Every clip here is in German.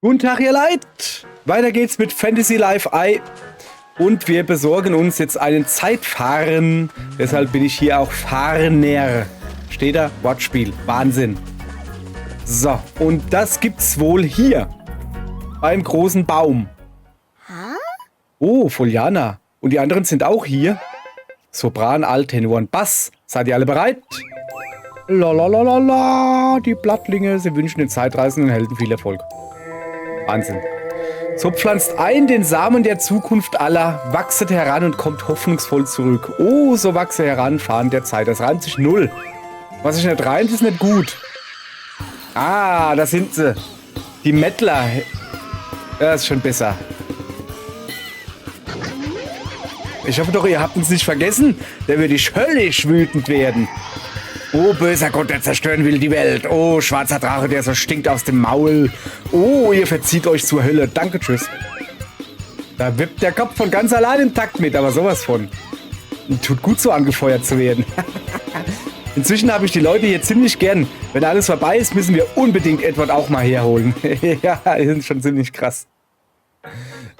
Guten Tag, ihr Leid! Weiter geht's mit Fantasy Life I. Und wir besorgen uns jetzt einen Zeitfahren. Deshalb bin ich hier auch Fahrer. Steht da? Wortspiel. Wahnsinn. So, und das gibt's wohl hier. Beim großen Baum. Oh, Foliana. Und die anderen sind auch hier. Sopran, Alt, Tenor und Bass. Seid ihr alle bereit? Lalalala, die Blattlinge. Sie wünschen den Zeitreisenden Helden viel Erfolg. Wahnsinn. So pflanzt ein den Samen der Zukunft aller, wachset heran und kommt hoffnungsvoll zurück. Oh, so wachse heran, fahren der Zeit. Das reimt sich null. Was sich nicht reimt, ist nicht gut. Ah, da sind sie. Die Mettler. Das ist schon besser. Ich hoffe doch, ihr habt uns nicht vergessen. Der würde ich höllisch wütend werden. Oh, böser Gott, der zerstören will die Welt. Oh, schwarzer Drache, der so stinkt aus dem Maul. Oh, ihr verzieht euch zur Hölle. Danke, tschüss. Da wippt der Kopf von ganz allein im Takt mit, aber sowas von. Tut gut, so angefeuert zu werden. Inzwischen habe ich die Leute hier ziemlich gern. Wenn alles vorbei ist, müssen wir unbedingt Edward auch mal herholen. Ja, die sind schon ziemlich krass.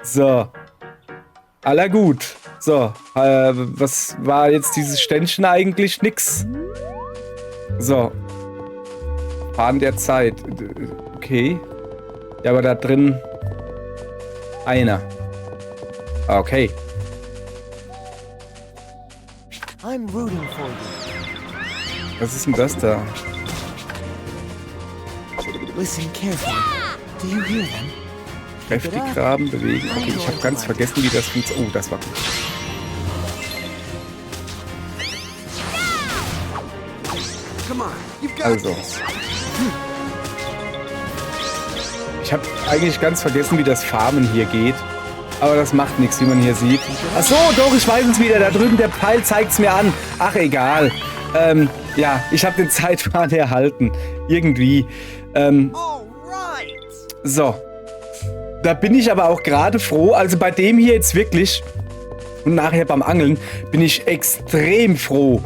So. Aller gut. So, was war jetzt dieses Ständchen eigentlich? Nix. So. Fahren der Zeit. Okay. Ja, aber da drin einer. Okay. Was ist denn das da? Kräftig graben, bewegen. Okay, ich habe ganz vergessen, wie das funktioniert. Oh, das war gut. Also. Ich habe eigentlich ganz vergessen, wie das Farmen hier geht. Aber das macht nichts, wie man hier sieht. Ach so, doch, ich weiß es wieder. Da drüben, der Pfeil zeigt es mir an. Ach, egal. Ja, ich habe den Zeitfahren erhalten. Irgendwie. So. Da bin ich aber auch gerade froh. Also bei dem hier jetzt wirklich. Und nachher beim Angeln bin ich extrem froh,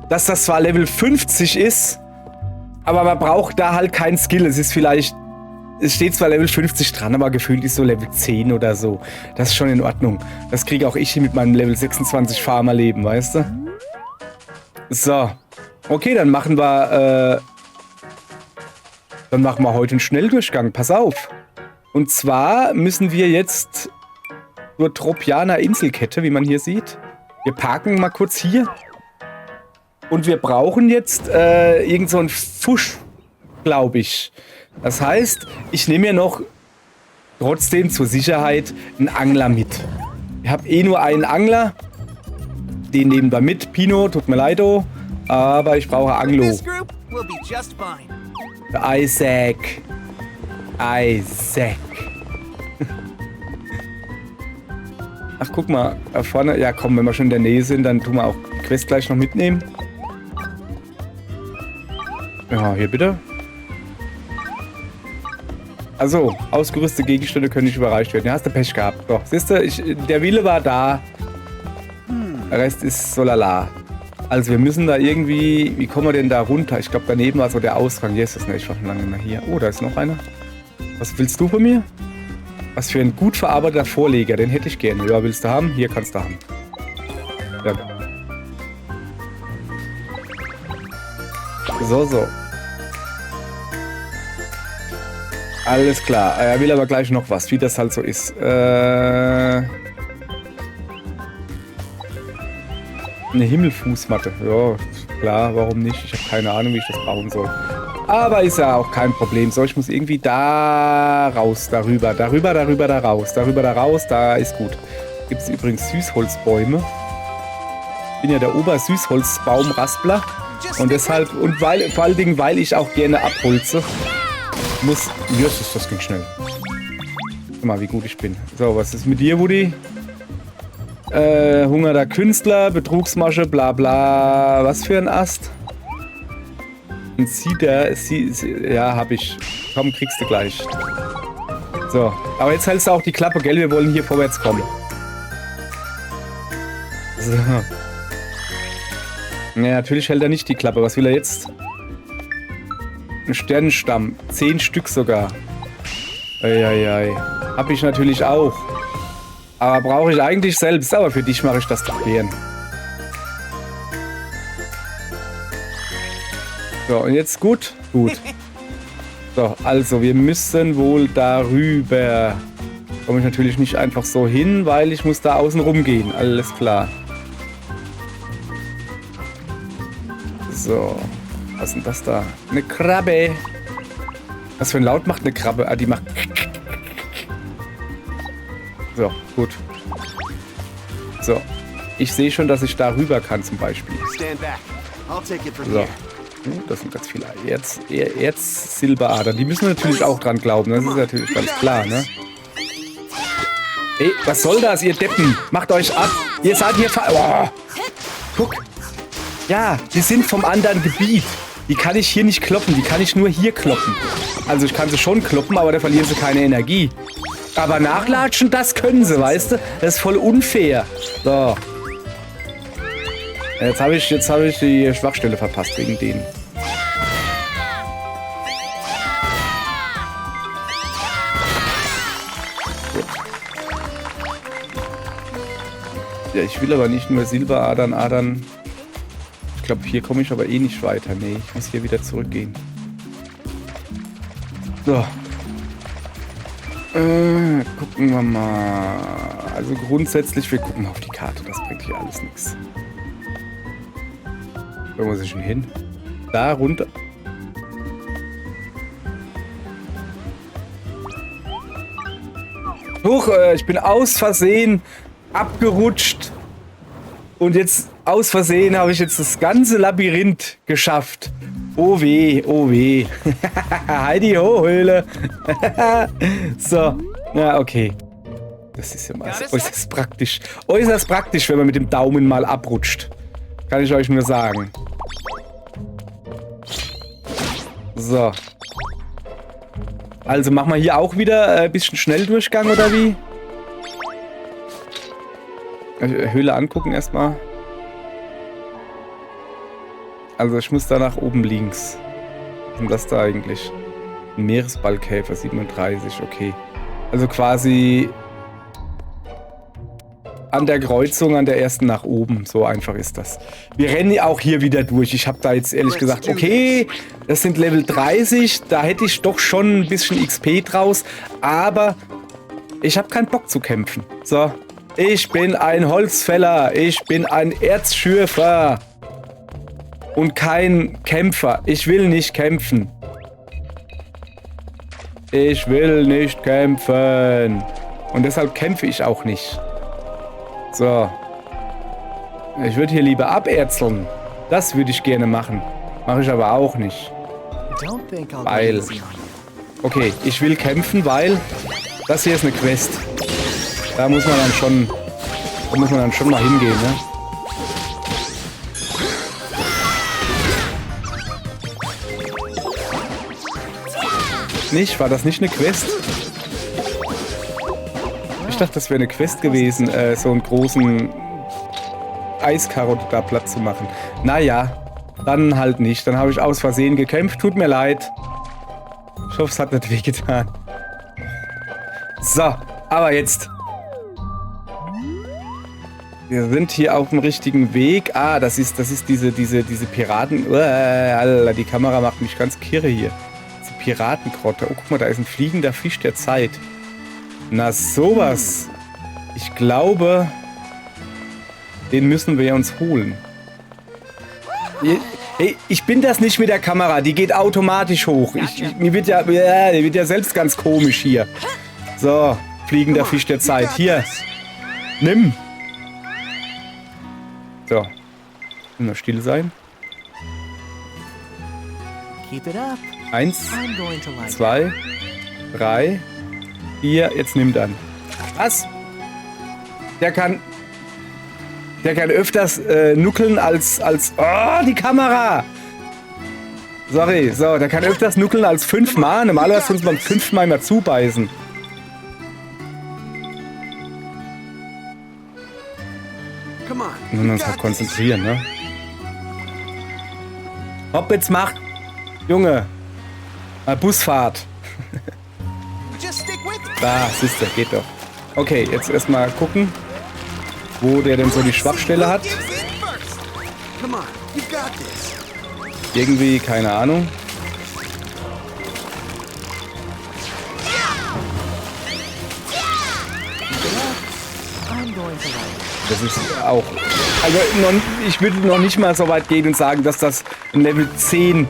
dass das zwar Level 50 ist, aber man braucht da halt keinen Skill. Es ist vielleicht, es steht zwar Level 50 dran, aber gefühlt ist so Level 10 oder so. Das ist schon in Ordnung. Das kriege auch ich hier mit meinem Level 26 Farmerleben, weißt du? So. Okay, dann machen wir heute einen Schnelldurchgang. Pass auf. Und zwar müssen wir jetzt zur Tropianer Inselkette, wie man hier sieht. Wir parken mal kurz hier. Und wir brauchen jetzt irgend so einen Fusch, glaube ich. Das heißt, ich nehme mir noch trotzdem zur Sicherheit einen Angler mit. Ich habe eh nur einen Angler. Den nehmen wir mit. Pino, tut mir leid, aber ich brauche Anglo. Isaac. Ach, guck mal, da vorne. Ja, komm, wenn wir schon in der Nähe sind, dann tun wir auch die Quest gleich noch mitnehmen. Ja, hier bitte. Also, ausgerüstete Gegenstände können nicht überreicht werden. Ja, hast du Pech gehabt. Doch, siehst du, der Wille war da. Der Rest ist so lala. Also, wir müssen da irgendwie... Wie kommen wir denn da runter? Ich glaube, daneben war so der Ausgang. Jesus, ne, ich war schon lange nicht mehr hier. Oh, da ist noch einer. Was willst du von mir? Was für ein gut verarbeiteter Vorleger. Den hätte ich gerne. Ja, willst du haben? Hier kannst du haben. Danke. So. Alles klar. Er will aber gleich noch was, wie das halt so ist. Eine Himmelfußmatte. Ja, klar, warum nicht? Ich habe keine Ahnung, wie ich das bauen soll. Aber ist ja auch kein Problem. So, ich muss irgendwie da raus, da raus, da ist gut. Gibt es übrigens Süßholzbäume. Ich bin ja der Obersüßholzbaumraspler. Und deshalb, und vor allen Dingen, weil ich auch gerne abholze, muss... Jesus, das ging schnell. Guck mal, wie gut ich bin. So, was ist mit dir, Woody? Hunger der Künstler, Betrugsmasche, bla bla. Was für ein Ast? Ein Cider, ja, hab ich. Komm, kriegst du gleich. So, aber jetzt hältst du auch die Klappe, gell? Wir wollen hier vorwärts kommen. So. Ja, natürlich hält er nicht die Klappe. Was will er jetzt? Ein Sternenstamm. 10 Stück sogar. Eieiei. Hab ich natürlich auch. Aber brauche ich eigentlich selbst. Aber für dich mache ich das doch gern. So, und jetzt gut? Gut. So, also wir müssen wohl darüber. Komme ich natürlich nicht einfach so hin, weil ich muss da außen rum gehen. Alles klar. So. Was ist denn das da? Eine Krabbe. Was für ein Laut macht eine Krabbe? Ah, die macht... So, gut. So. Ich sehe schon, dass ich da rüber kann zum Beispiel. So. Das sind ganz viele Erz-Silberadern. Die müssen wir natürlich auch dran glauben. Das ist natürlich ganz klar, ne? Ey, was soll das, ihr Deppen? Macht euch ab. Ihr seid hier... Oh. Guck. Ja, die sind vom anderen Gebiet. Die kann ich hier nicht kloppen. Die kann ich nur hier kloppen. Also ich kann sie schon kloppen, aber da verlieren sie keine Energie. Aber nachlatschen, das können sie, weißt du? Das ist voll unfair. So. Jetzt habe ich die Schwachstelle verpasst wegen denen. Ja, ich will aber nicht nur Silberadern. Ich glaube, hier komme ich aber eh nicht weiter. Nee, ich muss hier wieder zurückgehen. So. Gucken wir mal. Also grundsätzlich, wir gucken auf die Karte. Das bringt hier alles nichts. Wo muss ich denn hin? Da runter. Huch, ich bin aus Versehen abgerutscht. Und jetzt aus Versehen habe ich jetzt das ganze Labyrinth geschafft. Oh weh, oh weh. Heidi ho, Höhle. So, ja, okay. Das ist ja mal äußerst praktisch. Äußerst praktisch, wenn man mit dem Daumen mal abrutscht. Kann ich euch nur sagen. So. Also machen wir hier auch wieder ein bisschen Schnelldurchgang, oder wie? Höhle angucken erstmal. Also ich muss da nach oben links. Was ist denn das da eigentlich? Ein Meeresballkäfer, 37, okay. Also quasi an der Kreuzung, an der ersten nach oben. So einfach ist das. Wir rennen auch hier wieder durch. Ich habe da jetzt ehrlich gesagt, okay, das sind Level 30. Da hätte ich doch schon ein bisschen XP draus. Aber ich habe keinen Bock zu kämpfen. So. Ich bin ein Holzfäller. Ich bin ein Erzschürfer. Und kein Kämpfer. Ich will nicht kämpfen. Ich will nicht kämpfen. Und deshalb kämpfe ich auch nicht. So. Ich würde hier lieber aberzeln. Das würde ich gerne machen. Mache ich aber auch nicht. Weil... Okay, ich will kämpfen, weil... Das hier ist eine Quest. Da muss man dann schon mal hingehen, ne? Nicht? War das nicht eine Quest? Ich dachte, das wäre eine Quest gewesen, so einen großen Eiskarot da platt zu machen. Naja, dann halt nicht. Dann habe ich aus Versehen gekämpft. Tut mir leid. Ich hoffe, es hat nicht wehgetan. So, aber jetzt. Wir sind hier auf dem richtigen Weg. Ah, das ist diese Piraten... Alter, die Kamera macht mich ganz kirre hier. Piratengrotte. Oh, guck mal, da ist ein fliegender Fisch der Zeit. Na, sowas. Ich glaube, den müssen wir uns holen. Hey, ich bin das nicht mit der Kamera. Die geht automatisch hoch. Mir wird ja selbst ganz komisch hier. So, fliegender Fisch der Zeit. Hier. Nimm. So. Nur still sein. 1, 2, 3, 4. Jetzt nimm dann. Was? Der kann öfters nuckeln als... Oh, die Kamera! Sorry, so, der kann öfters nuckeln als 5-mal. Normalerweise muss man 5-mal immer zubeißen. Wir müssen uns halt konzentrieren, ne? Hopp, jetzt macht! Junge! Busfahrt! Da, siehst du, geht doch. Okay, jetzt erstmal gucken, wo der denn so die Schwachstelle hat. Irgendwie, keine Ahnung. Das ist auch... Also, ich würde noch nicht mal so weit gehen und sagen, dass das ein Level 10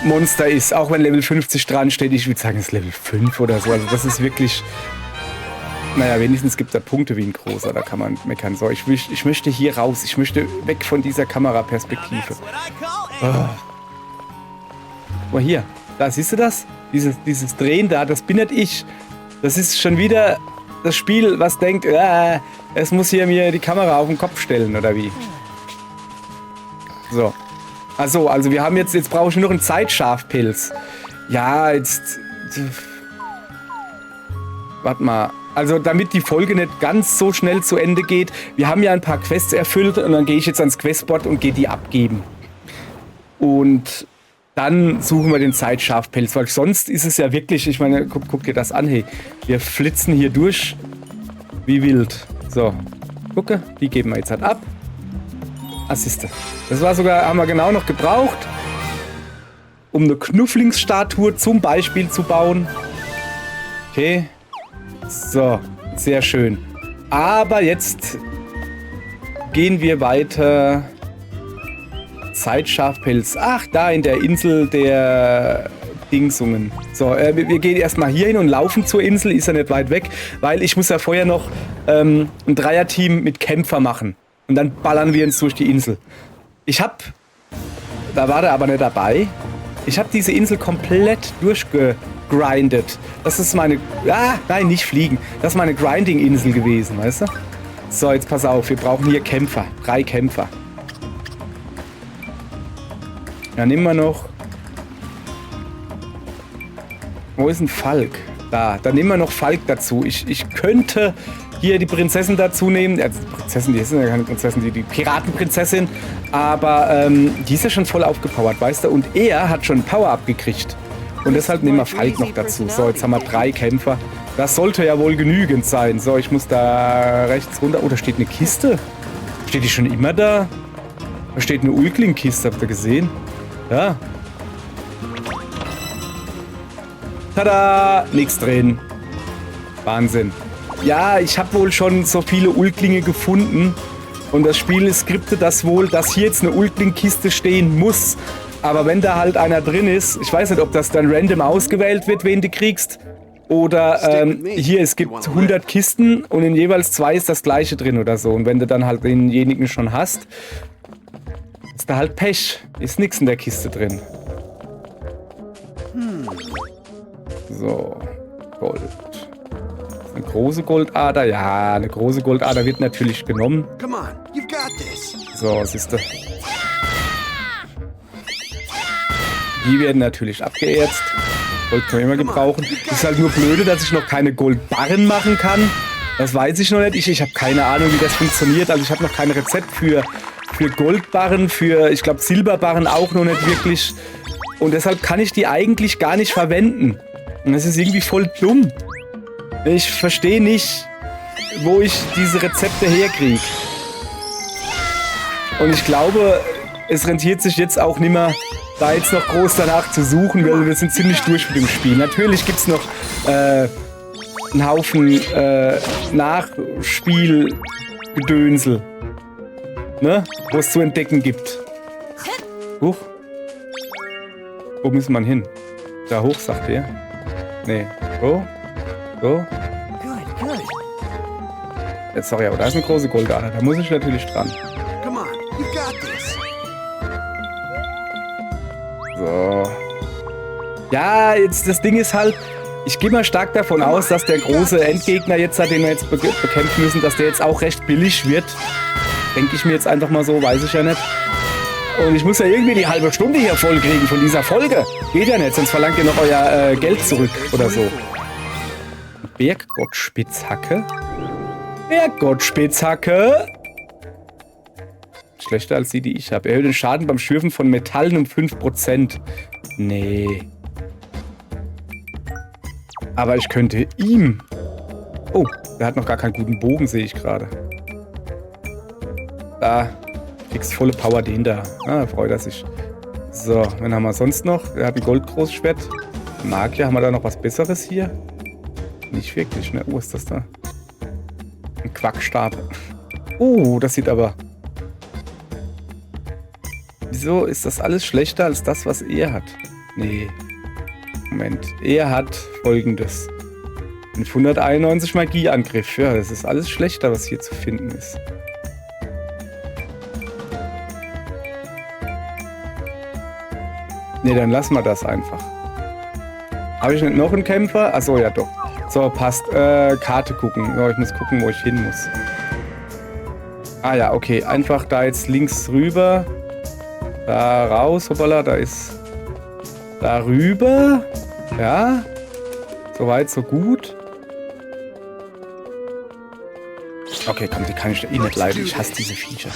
Monster ist. Auch wenn Level 50 dran steht. Ich würde sagen, es ist Level 5 oder so. Also, das ist wirklich... Naja, wenigstens gibt es da Punkte wie ein großer. Da kann man meckern. So, ich möchte hier raus. Ich möchte weg von dieser Kameraperspektive. Oh. Oh, hier. Da, siehst du das? Dieses Drehen da, das bin nicht ich. Das ist schon wieder das Spiel, was denkt, es muss hier mir die Kamera auf den Kopf stellen, oder wie? So. Achso, also wir haben jetzt brauche ich nur noch einen Zeitscharfpilz. Ja, jetzt... Warte mal. Also damit die Folge nicht ganz so schnell zu Ende geht. Wir haben ja ein paar Quests erfüllt und dann gehe ich jetzt ans Questboard und gehe die abgeben. Und dann suchen wir den Zeitscharfpelz, weil sonst ist es ja wirklich, ich meine, guck dir das an, hey. Wir flitzen hier durch wie wild. So, gucke, die geben wir jetzt halt ab. Assiste. Das war sogar, haben wir genau noch gebraucht, um eine Knufflingsstatue zum Beispiel zu bauen. Okay. So, sehr schön. Aber jetzt gehen wir weiter. Zeitscharfpelz. Ach, da in der Insel der Dingsungen. So, wir gehen erstmal hier hin und laufen zur Insel. Ist ja nicht weit weg, weil ich muss ja vorher noch ein Dreierteam mit Kämpfer machen. Und dann ballern wir uns durch die Insel. Da war der aber nicht dabei. Ich habe diese Insel komplett durchgegrindet. Das ist meine... nein, nicht fliegen. Das ist meine Grinding-Insel gewesen, weißt du? So, jetzt pass auf. Wir brauchen hier Kämpfer. 3 Kämpfer. Ja, nehmen wir noch... Wo ist ein Falk? Da. Dann nehmen wir noch Falk dazu. Ich könnte hier die Prinzessin dazu nehmen. Also die Prinzessin, die ist ja keine Prinzessin, die Piratenprinzessin. Aber die ist ja schon voll aufgepowert, weißt du? Und er hat schon Power-Up gekriegt. Und deshalb nehmen wir Falk noch dazu. So, jetzt haben wir 3 Kämpfer. Das sollte ja wohl genügend sein. So, ich muss da rechts runter. Oh, da steht eine Kiste. Steht die schon immer da? Da steht eine Ulkling-Kiste, habt ihr gesehen? Ja. Tada! Nix drin. Wahnsinn. Ja, ich habe wohl schon so viele Ulklinge gefunden. Und das Spiel skriptet das wohl, dass hier jetzt eine Ulkling-Kiste stehen muss. Aber wenn da halt einer drin ist, ich weiß nicht, ob das dann random ausgewählt wird, wen du kriegst. Oder hier, es gibt 100 Kisten und in jeweils 2 ist das gleiche drin oder so. Und wenn du dann halt denjenigen schon hast, ist da halt Pech. Ist nichts in der Kiste drin. So, Gold. Eine große Goldader? Ja, eine große Goldader wird natürlich genommen. So, siehst du. Die werden natürlich abgeerzt. Gold können wir immer gebrauchen. Ist halt nur blöde, dass ich noch keine Goldbarren machen kann. Das weiß ich noch nicht. Ich habe keine Ahnung, wie das funktioniert. Also ich habe noch kein Rezept für Goldbarren, ich glaube Silberbarren auch noch nicht wirklich. Und deshalb kann ich die eigentlich gar nicht verwenden. Und das ist irgendwie voll dumm. Ich verstehe nicht, wo ich diese Rezepte herkriege. Und ich glaube, es rentiert sich jetzt auch nicht mehr, da jetzt noch groß danach zu suchen, weil wir sind ziemlich durch mit dem Spiel. Natürlich gibt es noch einen Haufen Nachspielgedönsel, ne? Wo es zu entdecken gibt. Huch. Wo müssen wir hin? Da hoch, sagt er. Nee. So. So. Sorry, aber da ist eine große Goldader. Da muss ich natürlich dran. So. Ja, jetzt das Ding ist halt, ich gehe mal stark davon aus, dass der große Endgegner jetzt, den wir jetzt bekämpfen müssen, dass der jetzt auch recht billig wird. Denke ich mir jetzt einfach mal so, weiß ich ja nicht. Und ich muss ja irgendwie die halbe Stunde hier voll kriegen von dieser Folge. Geht ja nicht, sonst verlangt ihr noch euer Geld zurück oder so. Berggottspitzhacke? Berggottspitzhacke? Schlechter als die ich habe. Erhöht den Schaden beim Schürfen von Metallen um 5%. Nee. Aber ich könnte ihm... Oh, der hat noch gar keinen guten Bogen, sehe ich gerade. Da, kriegst volle Power den da. Ah, freut er sich. So, wen haben wir sonst noch? Er hat ein Goldgroßschwert. Magier, haben wir da noch was Besseres hier? Nicht wirklich, ne? Oh, ist das da? Ein Quackstab. Das sieht aber... Wieso ist das alles schlechter als das, was er hat? Nee. Moment. Er hat Folgendes. 591 Magieangriff. Ja, das ist alles schlechter, was hier zu finden ist. Ne, dann lassen wir das einfach. Habe ich nicht noch einen Kämpfer? Achso, ja doch. So, passt. Karte gucken. So, ich muss gucken, wo ich hin muss. Ah ja, okay. Einfach da jetzt links rüber. Da raus. Hoppala, da ist... Da rüber. Ja. Soweit, so gut. Okay, komm, die kann ich eh nicht leiden. Ich hasse diese Viecher.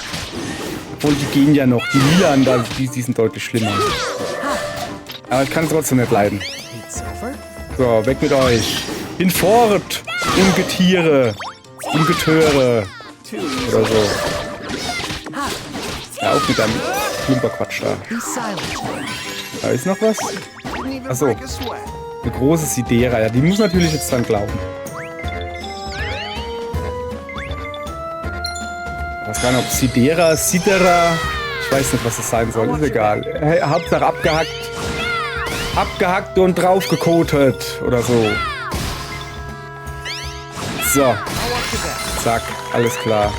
Obwohl, die gehen ja noch. Die Lilan, da, die sind deutlich schlimmer. Aber ich kann es trotzdem nicht leiden. So, weg mit euch. Hinfort, Ungetiere. Ungetöre. Oder so. Ja, auch mit deinem Klumperquatsch da. Da ist noch was. Achso. Eine große Sidera. Ja, die muss natürlich jetzt dann glauben. Ich weiß gar nicht, ob Sidera, ich weiß nicht, was das sein soll. Ist egal. Hey, Hauptsache abgehackt. Abgehackt und draufgekotet. Oder so. So. Zack. Alles klar.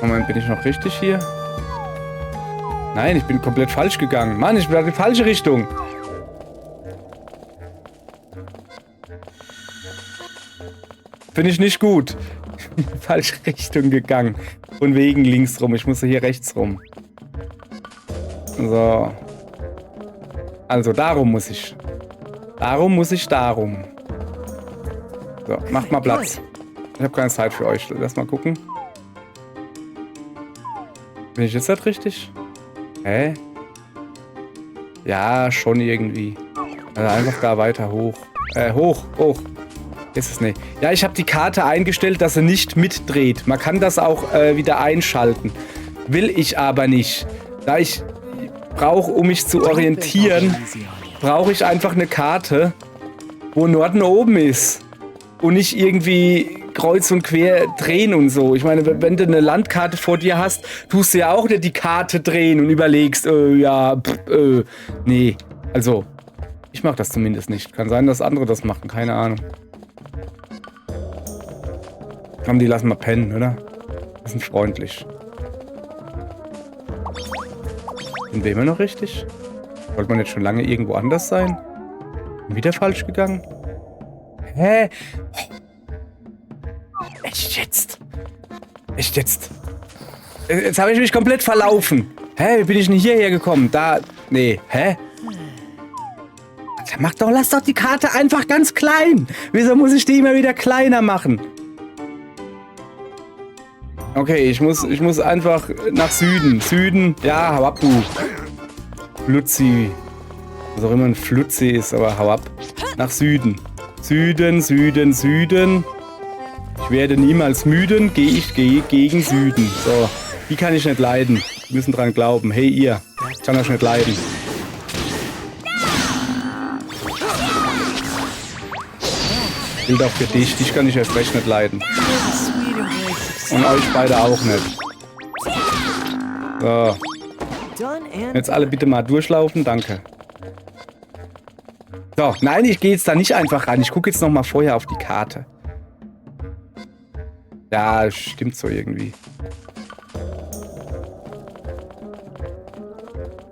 Moment, bin ich noch richtig hier? Nein, ich bin komplett falsch gegangen. Mann, ich bin in die falsche Richtung. Finde ich nicht gut. Falsche Richtung gegangen. Von wegen links rum. Ich musste hier rechts rum. So. Also, darum muss ich. Darum muss ich darum. So, macht mal Platz. Ich habe keine Zeit für euch. Lass mal gucken. Bin ich jetzt halt richtig? Hä? Ja, schon irgendwie. Also einfach da weiter hoch. Hoch. Ist es nicht. Ja, ich habe die Karte eingestellt, dass sie nicht mitdreht. Man kann das auch wieder einschalten. Will ich aber nicht. Da ich brauche, um mich zu orientieren, brauche ich einfach eine Karte, wo Norden oben ist. Und nicht irgendwie kreuz und quer drehen und so. Ich meine, wenn du eine Landkarte vor dir hast, tust du ja auch nicht die Karte drehen und überlegst, nee. Also, ich mache das zumindest nicht. Kann sein, dass andere das machen, keine Ahnung. Komm, die lassen wir pennen, oder? Die sind freundlich. Sind wir immer noch richtig? Wollte man jetzt schon lange irgendwo anders sein? Wieder falsch gegangen? Hä? Echt jetzt? Echt jetzt? Jetzt habe ich mich komplett verlaufen. Hä, wie bin ich denn hierher gekommen? Da, nee, hä? Lass doch die Karte einfach ganz klein. Wieso muss ich die immer wieder kleiner machen? Okay, ich muss einfach nach Süden. Süden, ja, hau ab, du. Flutzi. Was auch immer ein Flutzi ist, aber hau ab. Nach Süden. Süden. Ich werde niemals müden, gehe gegen Süden. So, die kann ich nicht leiden. Wir müssen dran glauben. Hey, ihr. Ich kann euch nicht leiden. Gilt auch für dich. Dich kann ich erst recht nicht leiden. Und euch beide auch nicht. So. Jetzt alle bitte mal durchlaufen. Danke. So, nein, ich gehe jetzt da nicht einfach rein. Ich gucke jetzt noch mal vorher auf die Karte. Ja, stimmt so irgendwie.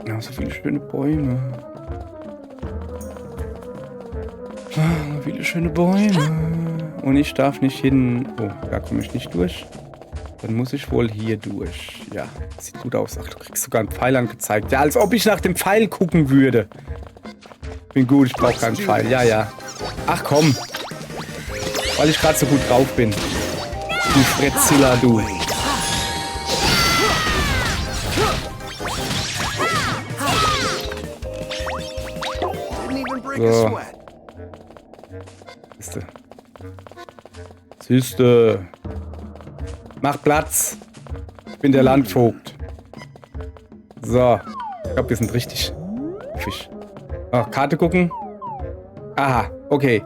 Ja, so viele schöne Bäume. So viele schöne Bäume. Und ich darf nicht hin... Oh, da komme ich nicht durch. Dann muss ich wohl hier durch. Ja, sieht gut aus. Ach, du kriegst sogar einen Pfeil angezeigt. Ja, als ob ich nach dem Pfeil gucken würde. Bin gut, ich brauche keinen Pfeil. Ja, ja. Ach komm. Weil ich gerade so gut drauf bin. Du Fretzilla, du. So. Siehste. Mach Platz. Ich bin der Landvogt. So. Ich glaube, wir sind richtig. Fisch. Oh, Karte gucken. Aha, okay.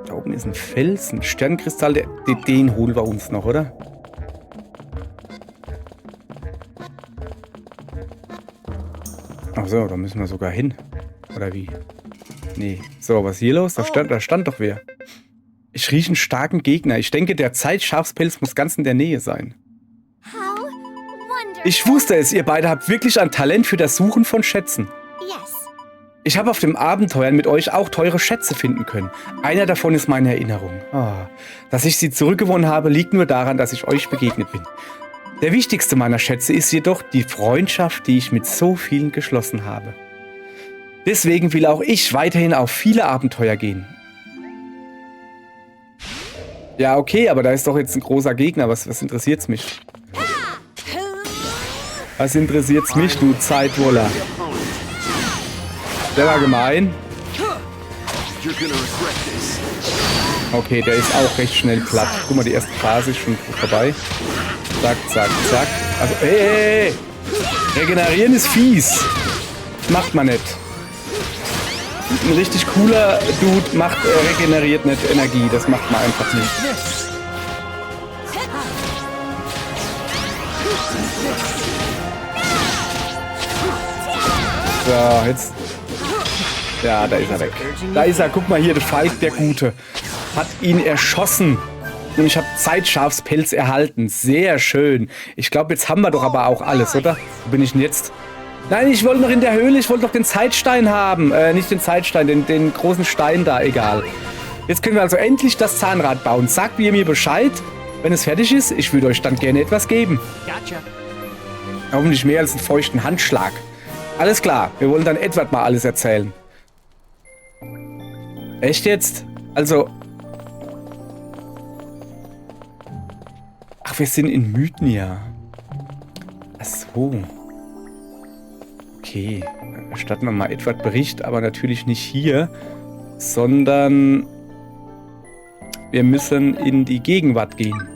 Da oben ist ein Felsen. Sternkristall, den holen wir uns noch, oder? Ach so, da müssen wir sogar hin. Oder wie? Nee. So, was ist hier los? Da stand doch wer. Ich rieche einen starken Gegner. Ich denke, der Zeitschafspelz muss ganz in der Nähe sein. Ich wusste es, ihr beide habt wirklich ein Talent für das Suchen von Schätzen. Ich habe auf dem Abenteuern mit euch auch teure Schätze finden können. Einer davon ist meine Erinnerung. Dass ich sie zurückgewonnen habe, liegt nur daran, dass ich euch begegnet bin. Der wichtigste meiner Schätze ist jedoch die Freundschaft, die ich mit so vielen geschlossen habe. Deswegen will auch ich weiterhin auf viele Abenteuer gehen. Ja, okay, aber da ist doch jetzt ein großer Gegner. Was interessiert's mich? Was interessiert's mich, du Zeitwoller? Der war gemein. Okay, der ist auch recht schnell platt. Guck mal, die erste Phase ist schon vorbei. Zack, zack, zack. Also, ey! Regenerieren ist fies. Das macht man nicht. Ein richtig cooler Dude regeneriert nicht Energie. Das macht man einfach nicht. So, jetzt. Ja, da ist er weg. Da ist er. Guck mal hier, der Falk, der Gute. Hat ihn erschossen. Und ich habe Zeitschafspelz erhalten. Sehr schön. Ich glaube, jetzt haben wir doch aber auch alles, oder? Wo bin ich denn jetzt? Nein, ich wollte noch in der Höhle. Ich wollte noch den Zeitstein haben. Nicht den Zeitstein, den großen Stein da. Egal. Jetzt können wir also endlich das Zahnrad bauen. Sagt ihr mir Bescheid, wenn es fertig ist. Ich würde euch dann gerne etwas geben. Hoffentlich mehr als einen feuchten Handschlag. Alles klar. Wir wollen dann Edward mal alles erzählen. Echt jetzt? Also... Ach, wir sind in Mythnia. Ach so. Okay. Erstatten wir mal Edward Bericht, aber natürlich nicht hier, sondern wir müssen in die Gegenwart gehen.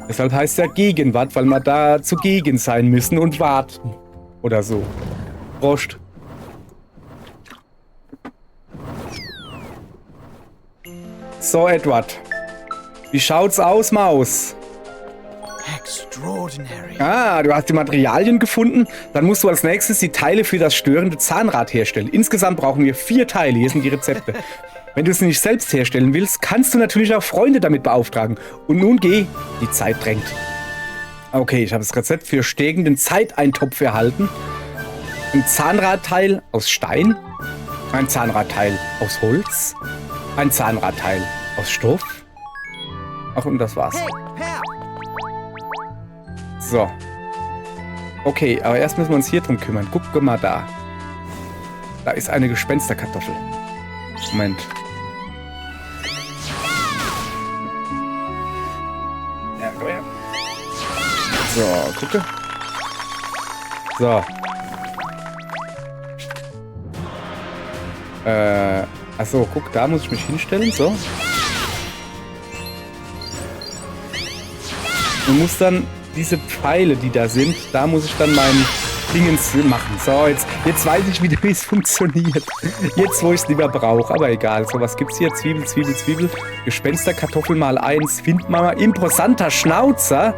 Deshalb heißt ja Gegenwart, weil wir da zugegen sein müssen und warten. Oder so. Prost. So, Edward. Wie schaut's aus, Maus? Ah, du hast die Materialien gefunden. Dann musst du als nächstes die Teile für das störende Zahnrad herstellen. Insgesamt brauchen wir 4 Teile. Hier sind die Rezepte. Wenn du es nicht selbst herstellen willst, kannst du natürlich auch Freunde damit beauftragen. Und nun geh, die Zeit drängt. Okay, ich habe das Rezept für stegenden Zeiteintopf erhalten. Ein Zahnradteil aus Stein. Ein Zahnradteil aus Holz. Ein Zahnradteil aus Stoff. Ach, und das war's. So. Okay, aber erst müssen wir uns hier drum kümmern. Guck mal da. Da ist eine Gespensterkartoffel. Moment. Ja, komm her. So, gucke. So. Achso, guck, da muss ich mich hinstellen. So. Und muss dann diese Pfeile, die da sind, da muss ich dann mein Dingens machen. So, jetzt weiß ich wieder, wie es funktioniert. Jetzt, wo ich es lieber brauche. Aber egal. So, was gibt's hier? Zwiebel, Zwiebel, Zwiebel. Gespensterkartoffel mal 1. Windmama. Imposanter Schnauzer.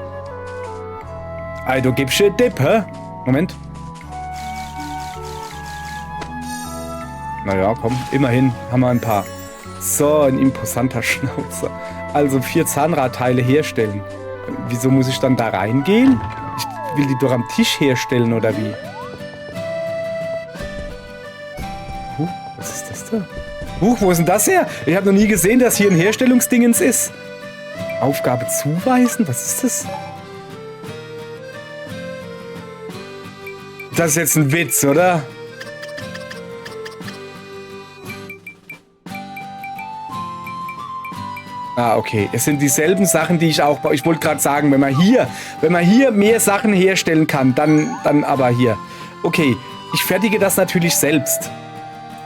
Ey, du gibst dir Dip, hä? Moment. Naja, komm. Immerhin haben wir ein paar. So, ein imposanter Schnauzer. Also 4 Zahnradteile herstellen. Wieso muss ich dann da reingehen? Ich will die doch am Tisch herstellen, oder wie? Was ist das da? Wo ist denn das her? Ich habe noch nie gesehen, dass hier ein Herstellungsdingens ist. Aufgabe zuweisen? Was ist das? Das ist jetzt ein Witz, oder? Ah, okay. Es sind dieselben Sachen, die ich auch baue. Ich wollte gerade sagen, wenn man hier mehr Sachen herstellen kann, dann aber hier. Okay, Ich fertige das natürlich selbst.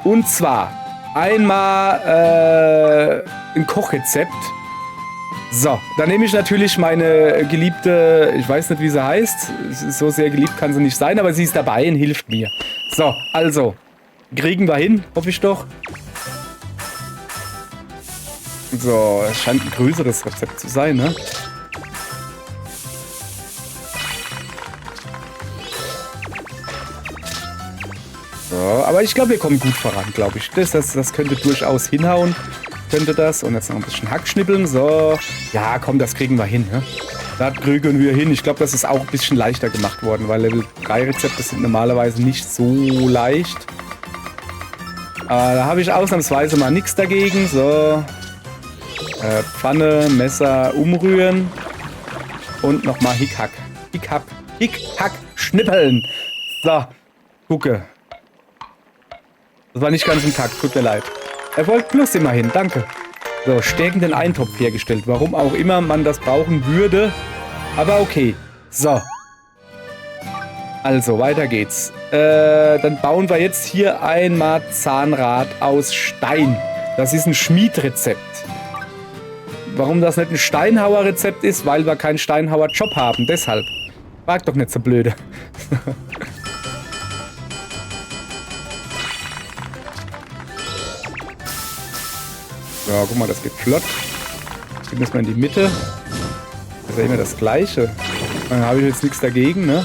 Und zwar einmal ein Kochrezept. So, dann nehme ich natürlich meine geliebte, ich weiß nicht, wie sie heißt. So sehr geliebt kann sie nicht sein, aber sie ist dabei und hilft mir. So, also, kriegen wir hin, hoffe ich doch. So, es scheint ein größeres Rezept zu sein, ne? So, aber ich glaube, wir kommen gut voran, glaube ich. Das könnte durchaus hinhauen. Könnte das. Und jetzt noch ein bisschen Hackschnippeln. So. Ja, komm, das kriegen wir hin. Ne? Da kriegen wir hin. Ich glaube, das ist auch ein bisschen leichter gemacht worden, weil Level 3 Rezepte sind normalerweise nicht so leicht. Aber da habe ich ausnahmsweise mal nichts dagegen. So. Pfanne, Messer umrühren. Und nochmal Hickhack. Hickhack, schnippeln. So. Gucke. Das war nicht ganz im Takt, tut mir leid. Erfolg plus immerhin, danke. So, stärkenden Eintopf hergestellt. Warum auch immer man das brauchen würde. Aber okay. So. Also, weiter geht's. Dann bauen wir jetzt hier ein Marzahn-Rad aus Stein. Das ist ein Schmiedrezept. Warum das nicht ein Steinhauer-Rezept ist? Weil wir keinen Steinhauer-Job haben. Deshalb. Frag doch nicht so blöde. Ja, guck mal, das geht flott. Hier müssen wir in die Mitte. Das ist ja immer das Gleiche. Dann habe ich jetzt nichts dagegen, ne?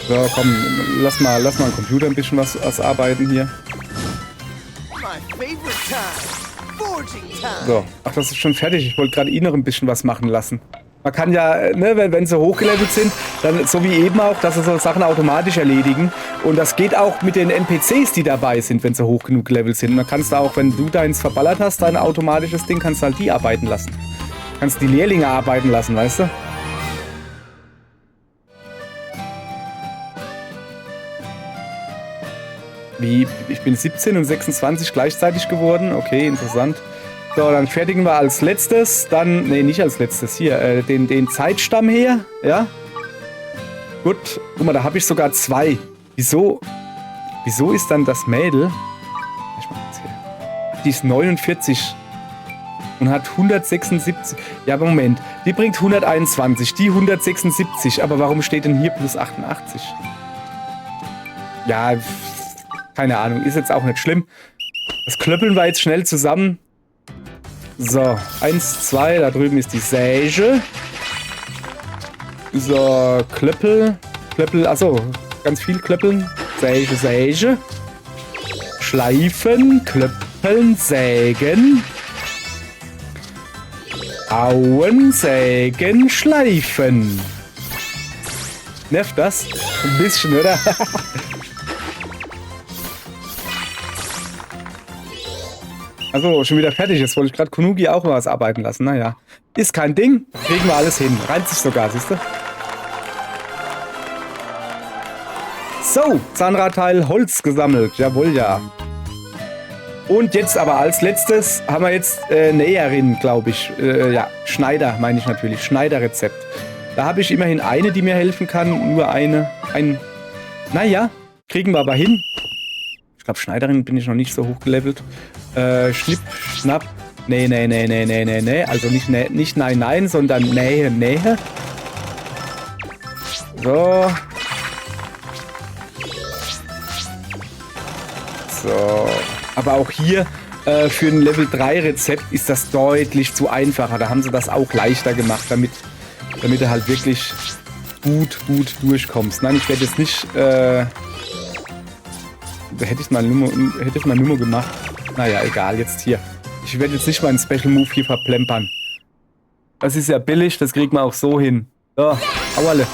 So, komm, lass mal am Computer ein bisschen was arbeiten hier. So, ach, das ist schon fertig. Ich wollte gerade ihn noch ein bisschen was machen lassen. Man kann ja, ne, wenn sie hochgelevelt sind, dann so wie eben auch, dass sie so Sachen automatisch erledigen. Und das geht auch mit den NPCs, die dabei sind, wenn sie hoch genug gelevelt sind. Und dann kannst du auch, wenn du deins verballert hast, dein automatisches Ding, kannst du halt die arbeiten lassen. Kannst die Lehrlinge arbeiten lassen, weißt du? Wie, ich bin 17 und 26 gleichzeitig geworden. Okay, interessant. So, dann fertigen wir als letztes, dann, nee, nicht als letztes, hier, den Zeitstamm her, ja. Gut, guck mal, da habe ich sogar 2. Wieso ist dann das Mädel, ich mach jetzt hier, die ist 49 und hat 176, ja, aber Moment, die bringt 121, die 176, aber warum steht denn hier plus 88? Ja, keine Ahnung, ist jetzt auch nicht schlimm. Das klöppeln wir jetzt schnell zusammen. So, 1, 2, da drüben ist die Säge. So, Klöppel, achso, ganz viel Klöppeln. Säge. Schleifen, Klöppeln, Sägen. Hauen, Sägen, Schleifen. Nervt das? Ein bisschen, oder? Also schon wieder fertig. Jetzt wollte ich gerade Kunugi auch mal was arbeiten lassen. Naja, ist kein Ding. Kriegen wir alles hin. Reimt sich sogar, siehst du? So, Zahnradteil Holz gesammelt. Jawohl, ja. Und jetzt aber als letztes haben wir jetzt Näherin, glaube ich. Ja, Schneider meine ich natürlich. Schneiderrezept. Da habe ich immerhin eine, die mir helfen kann. Nur eine. Naja, kriegen wir aber hin. Ich glaube, Schneiderin bin ich noch nicht so hoch gelevelt. Schnipp, schnapp. Nee. Also nicht nein, sondern Nähe. So. So. Aber auch hier für ein Level 3 Rezept ist das deutlich zu einfacher. Da haben sie das auch leichter gemacht, damit du halt wirklich gut durchkommst. Nein, ich werde jetzt nicht... hätte ich mal Nummer gemacht. Naja, egal, jetzt hier. Ich werde jetzt nicht meinen Special Move hier verplempern. Das ist ja billig, das kriegt man auch so hin. So, auerle.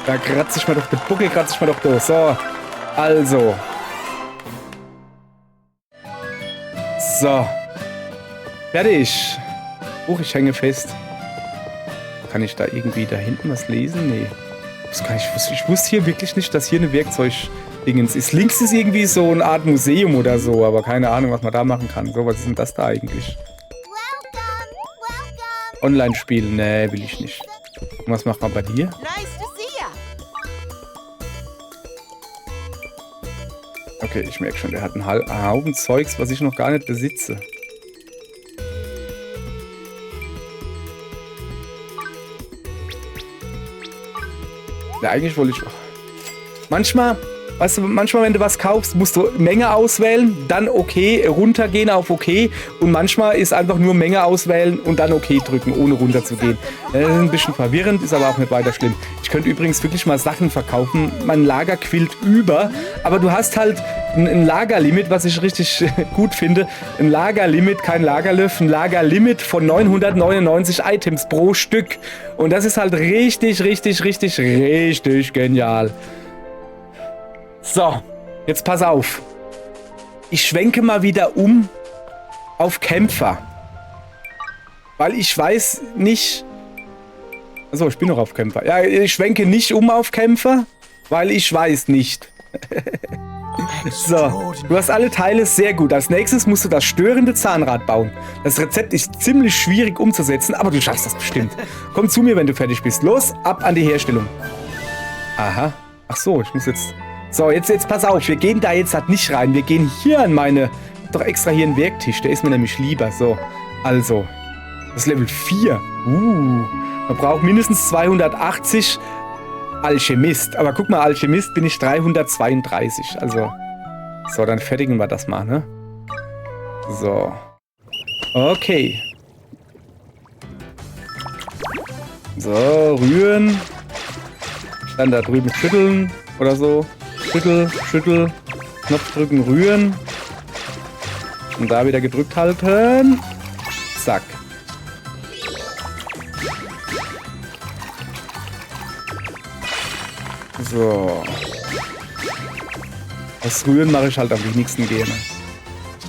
Da kratze ich mir doch, der Buckel kratze ich mir doch durch. So, also. So. Fertig. Ich hänge fest. Kann ich da irgendwie da hinten was lesen? Nee. Ich wusste hier wirklich nicht, dass hier eine Werkzeug-Dingens ist. Links ist irgendwie so eine Art Museum oder so, aber keine Ahnung, was man da machen kann. So, was ist denn das da eigentlich? Online spielen? Nee, will ich nicht. Und was macht man bei dir? Okay, ich merke schon, der hat einen Haufen Zeugs, was ich noch gar nicht besitze. Ja, eigentlich wollte ich... Manchmal, weißt du, manchmal, wenn du was kaufst, musst du Menge auswählen, dann okay, runtergehen auf okay. Und manchmal ist einfach nur Menge auswählen und dann okay drücken, ohne runterzugehen. Das ist ein bisschen verwirrend, ist aber auch nicht weiter schlimm. Ich könnte übrigens wirklich mal Sachen verkaufen. Mein Lager quillt über, aber du hast halt ein Lagerlimit, was ich richtig gut finde. Ein Lagerlimit, kein Lagerlöff, ein Lagerlimit von 999 Items pro Stück. Und das ist halt richtig, richtig, richtig, richtig genial. So, jetzt pass auf. Ich schwenke mal wieder um auf Kämpfer. Weil ich weiß nicht... Achso, ich bin noch auf Kämpfer. Ja, ich schwenke nicht um auf Kämpfer, weil ich weiß nicht. So, du hast alle Teile, sehr gut. Als nächstes musst du das störende Zahnrad bauen. Das Rezept ist ziemlich schwierig umzusetzen, aber du schaffst das bestimmt. Komm zu mir, wenn du fertig bist. Los, ab an die Herstellung. Aha. Ach so, ich muss jetzt... So, jetzt pass auf, wir gehen da jetzt halt nicht rein. Wir gehen hier an meine... Doch extra hier einen Werktisch, der ist mir nämlich lieber. So, also, das ist Level 4. Man braucht mindestens 280 Alchemist. Aber guck mal, Alchemist bin ich 332. Also, so, dann fertigen wir das mal, ne? So. Okay. So, rühren. Dann da drüben schütteln oder so. Schüttel, Knopf drücken, rühren. Und da wieder gedrückt halten. Zack. So. Das Rühren mache ich halt am wenigsten gerne.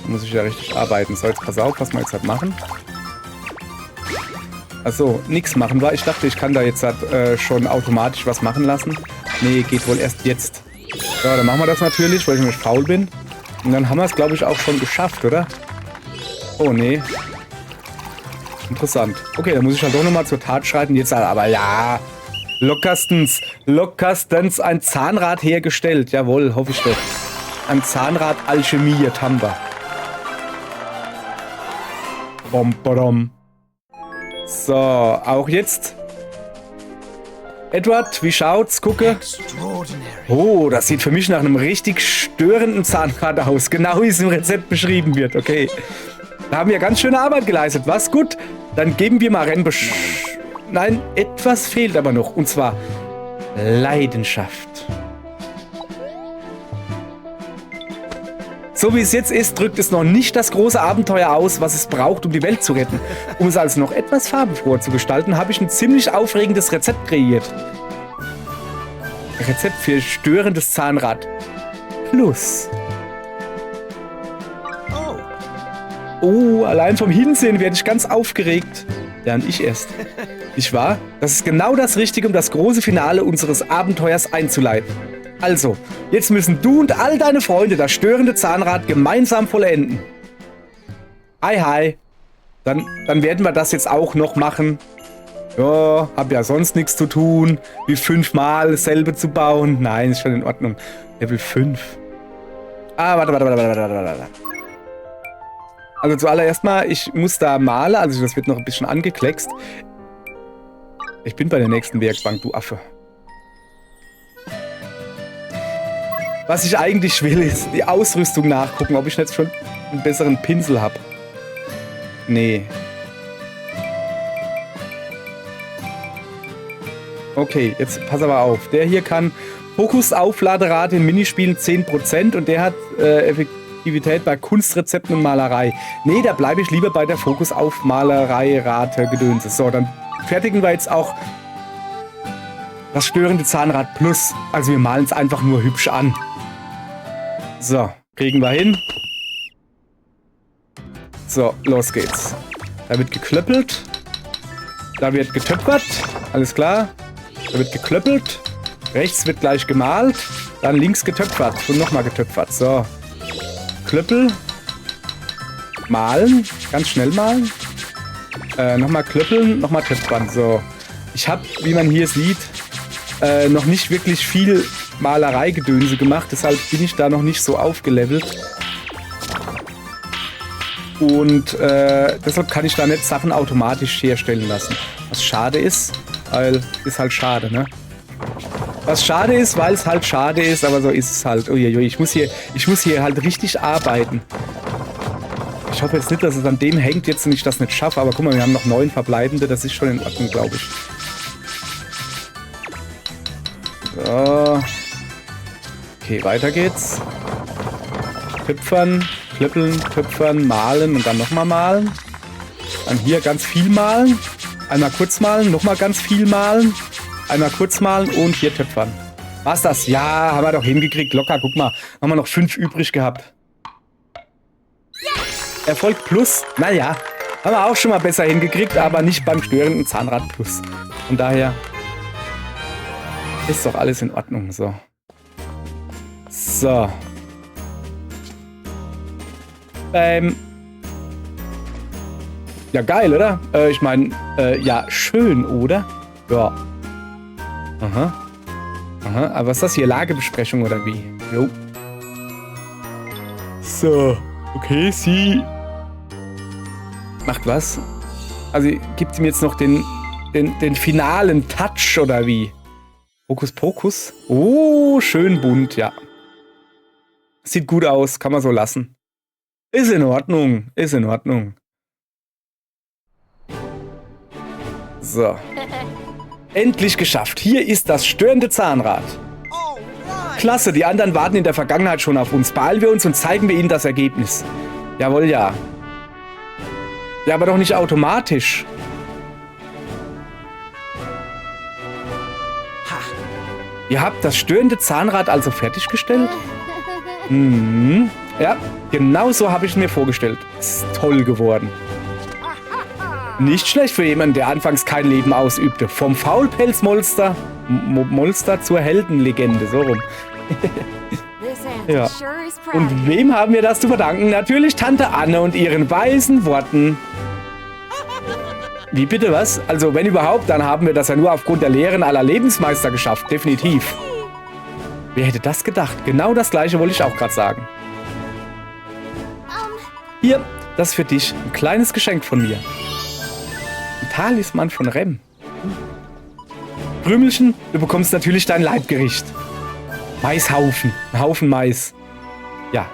Da muss ich ja richtig arbeiten. So, jetzt pass auf, was wir jetzt halt machen. Achso, nichts machen wir. Ich dachte, ich kann da jetzt halt, schon automatisch was machen lassen. Nee, geht wohl erst jetzt. Ja, dann machen wir das natürlich, weil ich nämlich faul bin. Und dann haben wir es, glaube ich, auch schon geschafft, oder? Oh, nee. Interessant. Okay, dann muss ich halt doch nochmal zur Tat schreiten. Jetzt aber ja. Lockerstens ein Zahnrad hergestellt. Jawohl, hoffe ich doch. Ein Zahnrad alchemiert haben wir. Bom, bom. So, auch jetzt. Edward, wie schaut's? Gucke. Oh, das sieht für mich nach einem richtig störenden Zahnrad aus. Genau wie es im Rezept beschrieben wird. Okay. Da haben wir ganz schöne Arbeit geleistet. Was? Gut. Dann geben wir mal Rennbesch... Nein, etwas fehlt aber noch. Und zwar Leidenschaft. So wie es jetzt ist, drückt es noch nicht das große Abenteuer aus, was es braucht, um die Welt zu retten. Um es also noch etwas farbenfroher zu gestalten, habe ich ein ziemlich aufregendes Rezept kreiert. Rezept für störendes Zahnrad. Plus. Oh, allein vom Hinsehen werde ich ganz aufgeregt. Ja, und ich erst. Nicht wahr? Das ist genau das Richtige, um das große Finale unseres Abenteuers einzuleiten. Also, jetzt müssen du und all deine Freunde das störende Zahnrad gemeinsam vollenden. Hi. Dann werden wir das jetzt auch noch machen. Ja, hab ja sonst nichts zu tun, wie 5-mal dasselbe zu bauen. Nein, ist schon in Ordnung. Level 5. Ah, warte. Also zuallererst mal, ich muss da malen, also das wird noch ein bisschen angekleckst. Ich bin bei der nächsten Werkbank, du Affe. Was ich eigentlich will, ist die Ausrüstung nachgucken, ob ich jetzt schon einen besseren Pinsel habe. Nee. Okay, jetzt pass aber auf. Der hier kann Fokus-Aufladerate in Minispielen 10% und der hat Effektivität bei Kunstrezepten und Malerei. Nee, da bleibe ich lieber bei der Fokus-auf-Malerei-Rate Gedönse. So, dann fertigen wir jetzt auch das störende Zahnrad Plus. Also wir malen es einfach nur hübsch an. So, kriegen wir hin. So, los geht's. Da wird geklöppelt. Da wird getöpfert. Alles klar. Da wird geklöppelt. Rechts wird gleich gemalt. Dann links getöpfert. Und nochmal getöpfert. So. Klöppel. Malen. Ganz schnell malen. Nochmal klöppeln. Nochmal töpfern. So. Ich habe, wie man hier sieht, noch nicht wirklich viel Malereigedönse gemacht. Deshalb bin ich da noch nicht so aufgelevelt. Und deshalb kann ich da nicht Sachen automatisch herstellen lassen. Was schade ist, weil ist halt schade, ne? Was schade ist, weil es halt schade ist, aber so ist es halt. Uiuiui, ich muss hier halt richtig arbeiten. Ich hoffe jetzt nicht, dass es an dem hängt, jetzt und ich das nicht schaffe. Aber guck mal, wir haben noch 9 verbleibende. Das ist schon in Ordnung, glaube ich. So. Okay, weiter geht's. Töpfern, klöppeln, töpfern, malen und dann nochmal malen. Dann hier ganz viel malen. Einmal kurz malen, nochmal ganz viel malen. Einmal kurz malen und hier töpfern. War's das? Ja, haben wir doch hingekriegt. Locker, guck mal. Haben wir noch 5 übrig gehabt. Erfolg plus. Naja, haben wir auch schon mal besser hingekriegt, aber nicht beim störenden Zahnrad plus. Von daher ist doch alles in Ordnung. So. So. Ja, geil, oder? Ich meine, ja, schön, oder? Ja. Aha. Aha, aber was ist das hier? Lagebesprechung oder wie? Jo. So. Okay, sie macht was? Also gibt sie mir jetzt noch den finalen Touch oder wie? Hokus Pokus? Oh, schön bunt, ja. Sieht gut aus, kann man so lassen. Ist in Ordnung, ist in Ordnung. So. Endlich geschafft. Hier ist das störende Zahnrad. Klasse, die anderen warten in der Vergangenheit schon auf uns. Beeilen wir uns und zeigen wir ihnen das Ergebnis. Jawohl, ja. Ja, aber doch nicht automatisch. Ihr habt das störende Zahnrad also fertiggestellt? Mhm. Ja, genau so habe ich es mir vorgestellt. Ist toll geworden. Nicht schlecht für jemanden, der anfangs kein Leben ausübte. Vom Faulpelzmonster zur Heldenlegende, so rum. Ja. Und wem haben wir das zu verdanken? Natürlich Tante Anne und ihren weisen Worten. Wie bitte was? Also wenn überhaupt, dann haben wir das ja nur aufgrund der Lehren aller Lebensmeister geschafft. Definitiv. Wer hätte das gedacht? Genau das gleiche wollte ich auch gerade sagen. Hier, das ist für dich. Ein kleines Geschenk von mir. Ein Talisman von Rem. Krümelchen, du bekommst natürlich dein Leibgericht. Maishaufen. Ein Haufen Mais. Ja.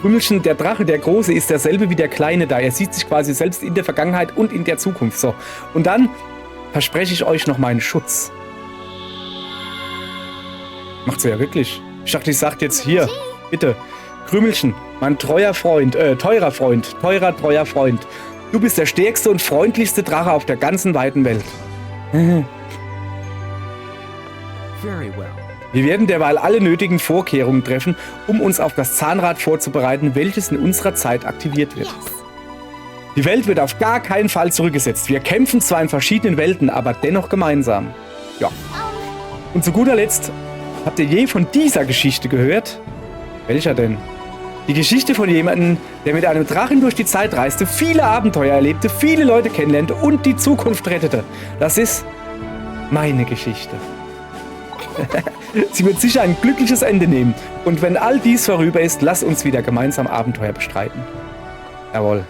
Krümelchen, der Drache, der Große, ist derselbe wie der Kleine da. Er sieht sich quasi selbst in der Vergangenheit und in der Zukunft. So. Und dann verspreche ich euch noch meinen Schutz. Macht sie ja wirklich. Ich dachte, ich sag jetzt hier. Bitte. Krümelchen, mein teurer Freund. Du bist der stärkste und freundlichste Drache auf der ganzen weiten Welt. Wir werden derweil alle nötigen Vorkehrungen treffen, um uns auf das Zahnrad vorzubereiten, welches in unserer Zeit aktiviert wird. Die Welt wird auf gar keinen Fall zurückgesetzt. Wir kämpfen zwar in verschiedenen Welten, aber dennoch gemeinsam. Ja. Und zu guter Letzt, habt ihr je von dieser Geschichte gehört? Welcher denn? Die Geschichte von jemandem, der mit einem Drachen durch die Zeit reiste, viele Abenteuer erlebte, viele Leute kennenlernte und die Zukunft rettete. Das ist meine Geschichte. Sie wird sicher ein glückliches Ende nehmen. Und wenn all dies vorüber ist, lass uns wieder gemeinsam Abenteuer bestreiten. Jawohl.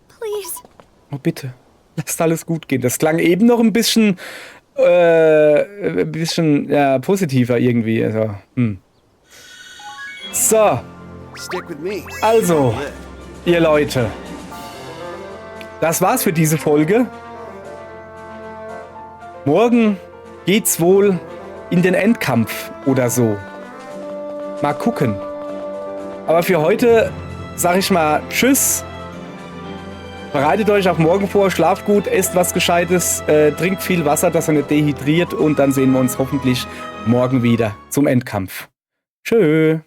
Please. Oh, bitte. Lasst alles gut gehen. Das klang eben noch ein bisschen ja, positiver irgendwie. Also, So. Also, ihr Leute. Das war's für diese Folge. Morgen geht's wohl in den Endkampf oder so. Mal gucken. Aber für heute sag ich mal Tschüss. Bereitet euch auf morgen vor, schlaft gut, esst was Gescheites, trinkt viel Wasser, dass ihr nicht dehydriert und dann sehen wir uns hoffentlich morgen wieder zum Endkampf. Tschö.